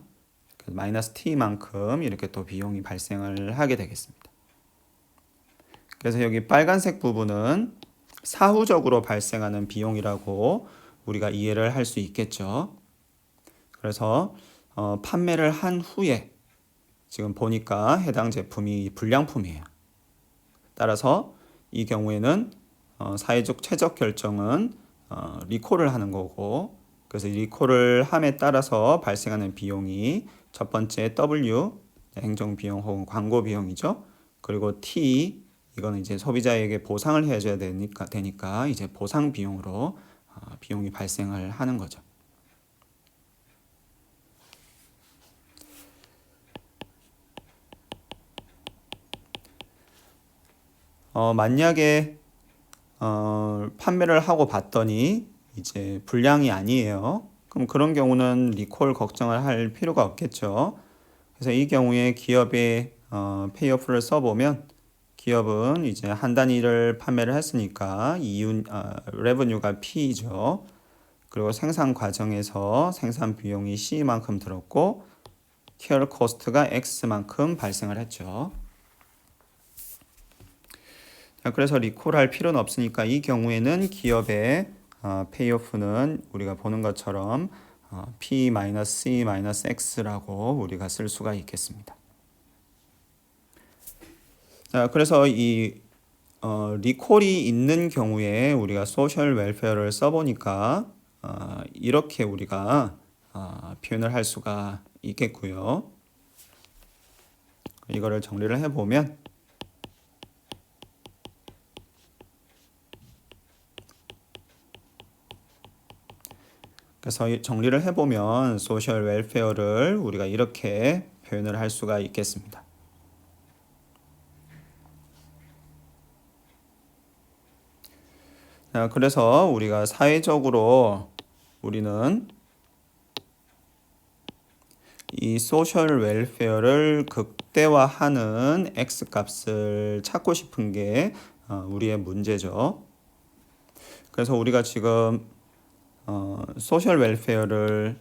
마이너스 T만큼 이렇게 또 비용이 발생을 하게 되겠습니다. 그래서 여기 빨간색 부분은 사후적으로 발생하는 비용이라고 우리가 이해를 할 수 있겠죠. 그래서 판매를 한 후에 지금 보니까 해당 제품이 불량품이에요. 따라서 이 경우에는 사회적 최적 결정은 리콜을 하는 거고, 그래서 리콜을 함에 따라서 발생하는 비용이 첫 번째 W, 행정비용 혹은 광고비용이죠. 그리고 T, 이거는 이제 소비자에게 보상을 해줘야 되니까 이제 보상 비용으로 비용이 발생을 하는 거죠. 만약에 판매를 하고 봤더니 이제 불량이 아니에요. 그럼 그런 경우는 리콜 걱정을 할 필요가 없겠죠. 그래서 이 경우에 기업의 페이오프를 써보면 기업은 이제 한 단위를 판매를 했으니까 레버뉴가 P죠. 그리고 생산 과정에서 생산 비용이 C만큼 들었고 케어 코스트가 X만큼 발생을 했죠. 자, 그래서 리콜할 필요는 없으니까 이 경우에는 기업의 페이오프는 우리가 보는 것처럼 P-C-X라고 우리가 쓸 수가 있겠습니다. 자, 그래서 이 리콜이 있는 경우에 우리가 소셜 웰페어를 써보니까 이렇게 우리가 표현을 할 수가 있겠고요. 이거를 정리를 해보면 그래서 정리를 해보면 소셜 웰페어를 우리가 이렇게 표현을 할 수가 있겠습니다. 자, 그래서 우리가 사회적으로 우리는 이 소셜 웰페어를 극대화하는 x 값을 찾고 싶은 게 우리의 문제죠. 그래서 우리가 지금 소셜 웰페어를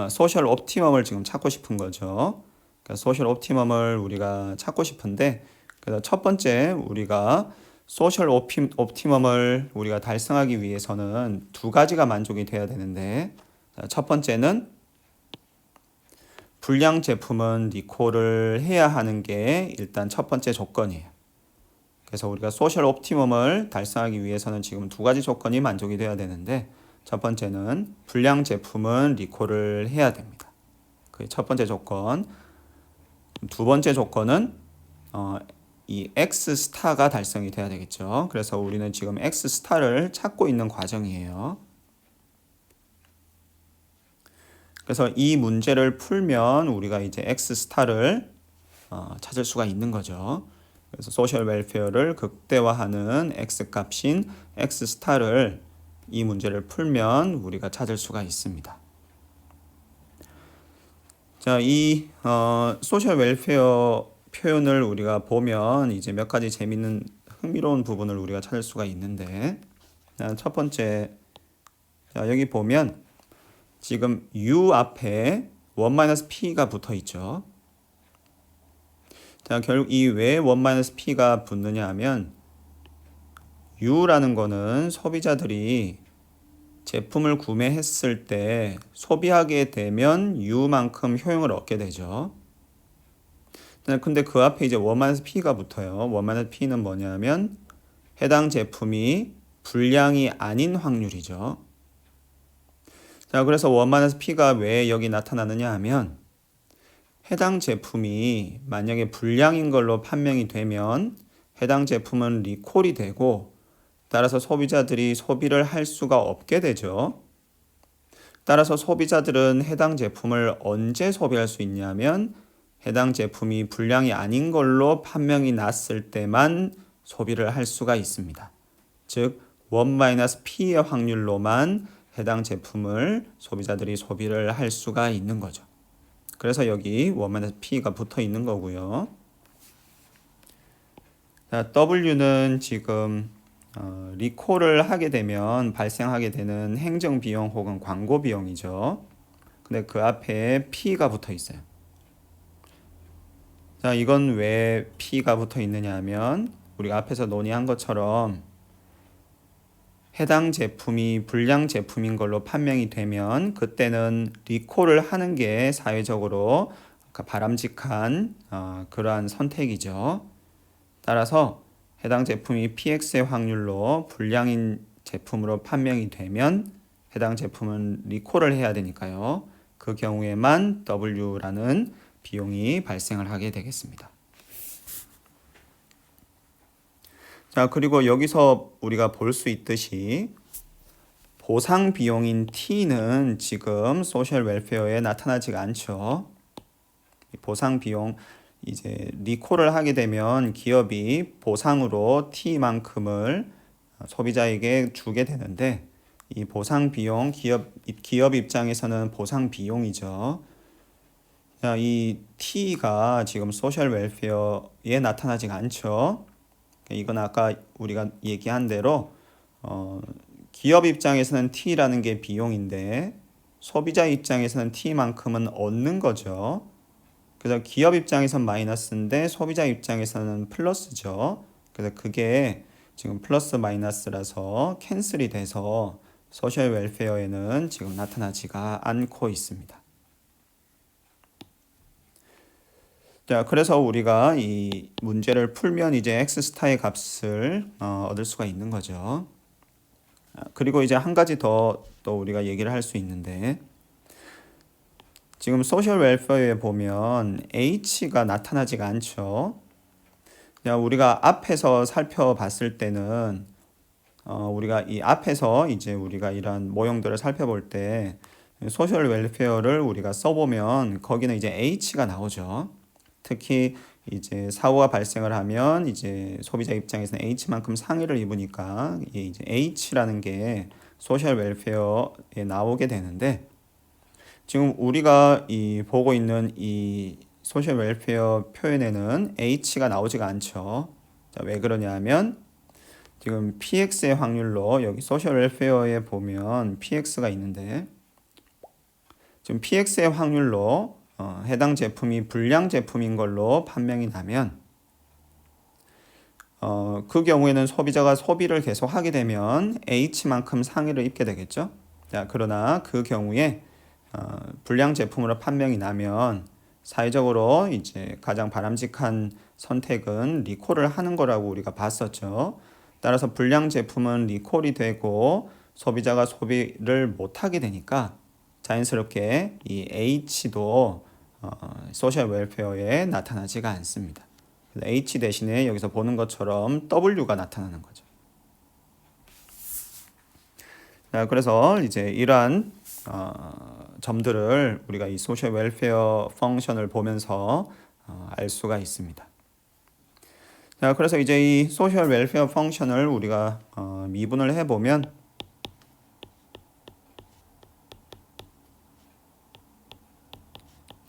소셜 옵티멈을 지금 찾고 싶은 거죠. 그러니까 소셜 옵티멈을 우리가 찾고 싶은데 그래서 첫 번째 우리가 소셜 옵티멈을 우리가 달성하기 위해서는 두 가지가 만족이 돼야 되는데 첫 번째는 불량 제품은 리콜을 해야 하는 게 일단 첫 번째 조건이에요. 그래서 우리가 소셜 옵티멈을 달성하기 위해서는 지금 두 가지 조건이 만족이 돼야 되는데 첫 번째는 불량 제품은 리콜을 해야 됩니다. 그게 첫 번째 조건. 두 번째 조건은 이 X 스타가 달성이 돼야 되겠죠. 그래서 우리는 지금 X 스타를 찾고 있는 과정이에요. 그래서 이 문제를 풀면 우리가 이제 X 스타를 찾을 수가 있는 거죠. 그래서 소셜 웰페어를 극대화하는 X 값인 X 스타를 이 문제를 풀면 우리가 찾을 수가 있습니다. 자, 이 소셜 웰페어 표현을 우리가 보면 이제 몇 가지 재밌는 흥미로운 부분을 우리가 찾을 수가 있는데 자, 첫 번째 자, 여기 보면 지금 U 앞에 1-P가 붙어 있죠. 자, 결국 이 왜 1-P가 붙느냐 하면 U라는 거는 소비자들이 제품을 구매했을 때 소비하게 되면 U만큼 효용을 얻게 되죠. 근데 그 앞에 이제 1-P가 붙어요. 1-P는 뭐냐면 해당 제품이 불량이 아닌 확률이죠. 자, 그래서 1-P가 왜 여기 나타나느냐 하면 해당 제품이 만약에 불량인 걸로 판명이 되면 해당 제품은 리콜이 되고 따라서 소비자들이 소비를 할 수가 없게 되죠. 따라서 소비자들은 해당 제품을 언제 소비할 수 있냐면 해당 제품이 불량이 아닌 걸로 판명이 났을 때만 소비를 할 수가 있습니다. 즉 1-P의 확률로만 해당 제품을 소비자들이 소비를 할 수가 있는 거죠. 그래서 여기 1-P가 붙어 있는 거고요. 자, W는 지금 리콜을 하게 되면 발생하게 되는 행정비용 혹은 광고비용이죠. 근데 그 앞에 P가 붙어 있어요. 자, 이건 왜 P가 붙어 있느냐 하면 우리가 앞에서 논의한 것처럼 해당 제품이 불량 제품인 걸로 판명이 되면 그때는 리콜을 하는 게 사회적으로 바람직한 그러한 선택이죠. 따라서 해당 제품이 PX의 확률로 불량인 제품으로 판명이 되면 해당 제품은 리콜을 해야 되니까요. 그 경우에만 W라는 비용이 발생을 하게 되겠습니다. 자, 그리고 여기서 우리가 볼 수 있듯이 보상 비용인 T는 지금 소셜 웰페어에 나타나지가 않죠. 보상 비용 이제 리콜을 하게 되면 기업이 보상으로 T만큼을 소비자에게 주게 되는데 이 보상 비용 기업 입장에서는 보상 비용이죠. 자, 이 T가 지금 소셜 웰페어에 나타나지가 않죠. 이건 아까 우리가 얘기한 대로 기업 입장에서는 T라는 게 비용인데 소비자 입장에서는 T만큼은 얻는 거죠. 그래서 기업 입장에서는 마이너스인데 소비자 입장에서는 플러스죠. 그래서 그게 지금 플러스 마이너스라서 캔슬이 돼서 소셜 웰페어에는 지금 나타나지가 않고 있습니다. 자, 그래서 우리가 이 문제를 풀면 이제 X스타의 값을 얻을 수가 있는 거죠. 그리고 이제 한 가지 더 또 우리가 얘기를 할 수 있는데 지금 소셜 웰페어에 보면 H가 나타나지가 않죠. 그냥 우리가 앞에서 살펴봤을 때는 우리가 이 앞에서 이제 우리가 이런 모형들을 살펴볼 때 소셜 웰페어를 우리가 써보면 거기는 이제 H가 나오죠. 특히 이제 사고가 발생을 하면 이제 소비자 입장에서는 H만큼 상해를 입으니까 이제 H라는 게 소셜 웰페어에 나오게 되는데 지금 우리가 이 보고 있는 이 소셜 웰페어 표현에는 H가 나오지가 않죠. 자, 왜 그러냐면 지금 PX의 확률로 여기 소셜 웰페어에 보면 PX가 있는데 지금 PX의 확률로 해당 제품이 불량 제품인 걸로 판명이 나면 그 경우에는 소비자가 소비를 계속 하게 되면 H만큼 상해를 입게 되겠죠. 자, 그러나 그 경우에 불량 제품으로 판명이 나면 사회적으로 이제 가장 바람직한 선택은 리콜을 하는 거라고 우리가 봤었죠. 따라서 불량 제품은 리콜이 되고 소비자가 소비를 못하게 되니까 자연스럽게 이 H도 소셜 웰페어에 나타나지가 않습니다. H 대신에 여기서 보는 것처럼 W가 나타나는 거죠. 자, 그래서 이제 이러한 점들을 우리가 이 소셜 웰페어 펑션을 보면서 알 수가 있습니다. 자, 그래서 이제 이 소셜 웰페어 펑션을 우리가 미분을 해보면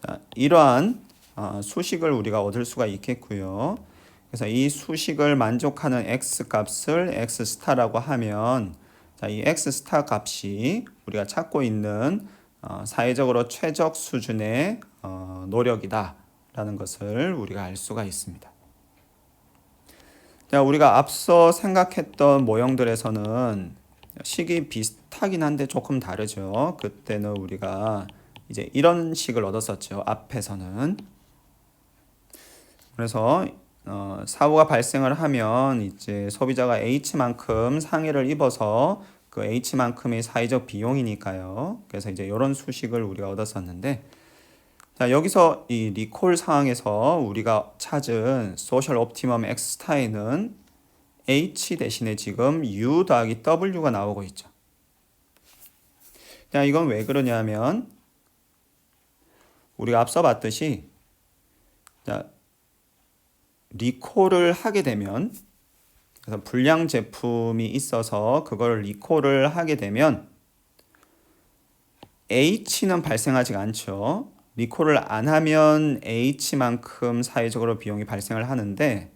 자, 이러한 수식을 우리가 얻을 수가 있겠고요. 그래서 이 수식을 만족하는 x 값을 x 스타라고 하면 자, 이 x 스타 값이 우리가 찾고 있는 사회적으로 최적 수준의 노력이다 라는 것을 우리가 알 수가 있습니다. 자, 우리가 앞서 생각했던 모형들에서는 식이 비슷하긴 한데 조금 다르죠. 그때는 우리가 이제 이런 식을 얻었었죠. 앞에서는. 그래서 사고가 발생을 하면 이제 소비자가 H만큼 상해를 입어서 그 H만큼의 사회적 비용이니까요. 그래서 이제 이런 수식을 우리가 얻었었는데 자, 여기서 이 리콜 상황에서 우리가 찾은 소셜 옵티멈 X 스타에는 H 대신에 지금 U 더하기 W가 나오고 있죠. 자, 이건 왜 그러냐면 우리가 앞서 봤듯이 자, 리콜을 하게 되면 그래서 불량 제품이 있어서 그걸 리콜을 하게 되면 H는 발생하지 않죠. 리콜을 안 하면 H만큼 사회적으로 비용이 발생을 하는데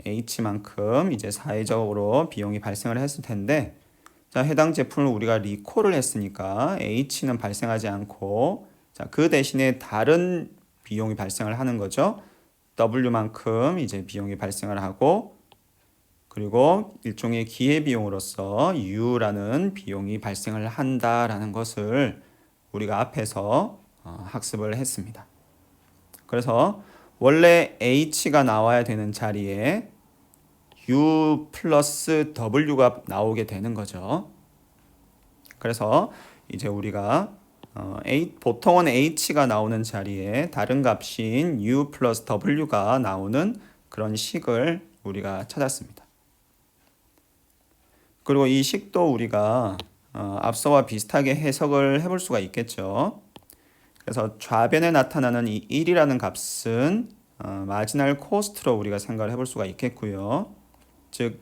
H만큼 이제 사회적으로 비용이 발생을 했을 텐데 자, 해당 제품을 우리가 리콜을 했으니까 H는 발생하지 않고 자, 그 대신에 다른 비용이 발생을 하는 거죠. W만큼 이제 비용이 발생을 하고 그리고 일종의 기회비용으로서 U라는 비용이 발생을 한다라는 것을 우리가 앞에서 학습을 했습니다. 그래서 원래 H가 나와야 되는 자리에 U 플러스 W가 나오게 되는 거죠. 그래서 이제 우리가 보통은 H가 나오는 자리에 다른 값인 U 플러스 W가 나오는 그런 식을 우리가 찾았습니다. 그리고 이 식도 우리가 앞서와 비슷하게 해석을 해볼 수가 있겠죠. 그래서 좌변에 나타나는 이 1이라는 값은 마지널 코스트로 우리가 생각을 해볼 수가 있겠고요. 즉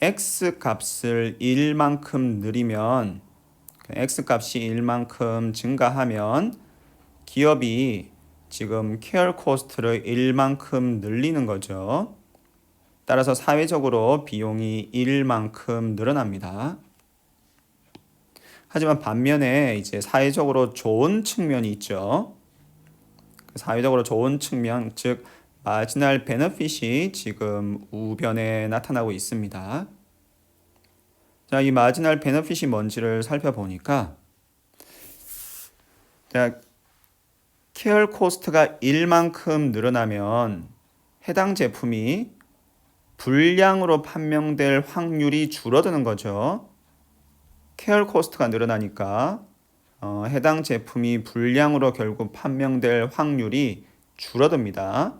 x 값을 1만큼 늘리면 x 값이 1만큼 증가하면 기업이 지금 케어 코스트를 1만큼 늘리는 거죠. 따라서 사회적으로 비용이 1만큼 늘어납니다. 하지만 반면에 이제 사회적으로 좋은 측면이 있죠. 사회적으로 좋은 측면, 즉 마지널 베너핏이 지금 우변에 나타나고 있습니다. 자, 이 마지널 베너핏이 뭔지를 살펴보니까 자, 케어 코스트가 1만큼 늘어나면 해당 제품이 불량으로 판명될 확률이 줄어드는 거죠. 케어 코스트가 늘어나니까 해당 제품이 불량으로 결국 판명될 확률이 줄어듭니다.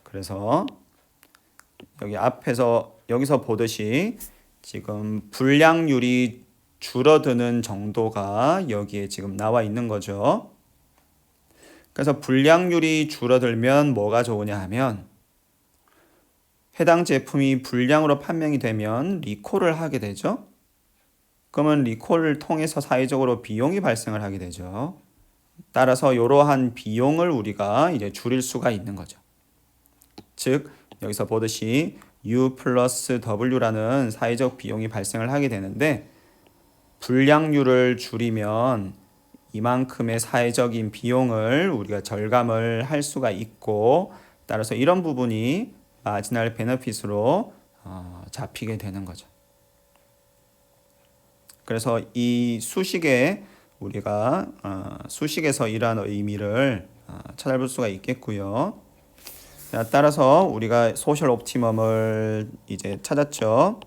그래서 여기서 보듯이 지금 불량률이 줄어드는 정도가 여기에 지금 나와 있는 거죠. 그래서 불량률이 줄어들면 뭐가 좋으냐 하면 해당 제품이 불량으로 판명이 되면 리콜을 하게 되죠. 그러면 리콜을 통해서 사회적으로 비용이 발생을 하게 되죠. 따라서 이러한 비용을 우리가 이제 줄일 수가 있는 거죠. 즉 여기서 보듯이 U 플러스 W라는 사회적 비용이 발생을 하게 되는데 불량률을 줄이면 이만큼의 사회적인 비용을 우리가 절감을 할 수가 있고 따라서 이런 부분이 마지널 베너핏으로 잡히게 되는 거죠. 그래서 이 수식에 우리가 수식에서 이러한 의미를 찾아볼 수가 있겠고요. 자, 따라서 우리가 소셜 옵티멈을 이제 찾았죠.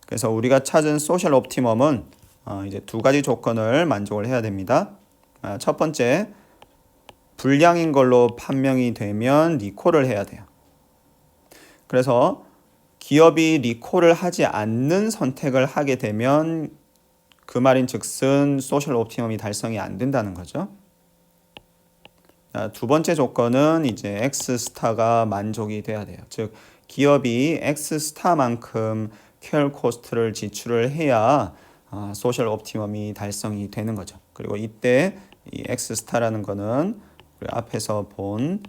그래서 우리가 찾은 소셜 옵티멈은 이제 두 가지 조건을 만족을 해야 됩니다. 첫 번째, 불량인 걸로 판명이 되면 리콜을 해야 돼요. 그래서 기업이 리콜을 하지 않는 선택을 하게 되면 그 말인 즉슨 소셜 옵티멈이 달성이 안 된다는 거죠. 두 번째 조건은 이제 X 스타가 만족이 돼야 돼요. 즉 기업이 X 스타만큼 케어 코스트를 지출을 해야 소셜 옵티멈이 달성이 되는 거죠. 그리고 이때 이 X 스타라는 거는 우리 앞에서 본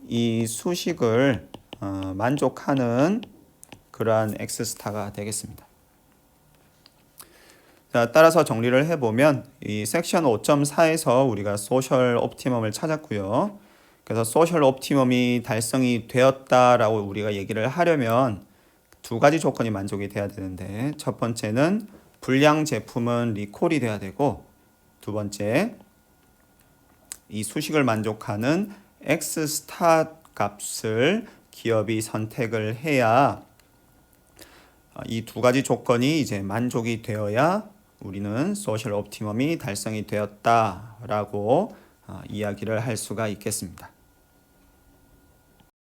이 수식을 만족하는 그러한 X 스타가 되겠습니다. 자, 따라서 정리를 해보면 이 섹션 5.4에서 우리가 소셜 옵티멈을 찾았고요. 그래서 소셜 옵티멈이 달성이 되었다라고 우리가 얘기를 하려면 두 가지 조건이 만족이 돼야 되는데 첫 번째는 불량 제품은 리콜이 돼야 되고 두 번째 이 수식을 만족하는 X 스타 값을 기업이 선택을 해야 이 두 가지 조건이 이제 만족이 되어야 우리는 소셜 옵티멈이 달성이 되었다라고 이야기를 할 수가 있겠습니다.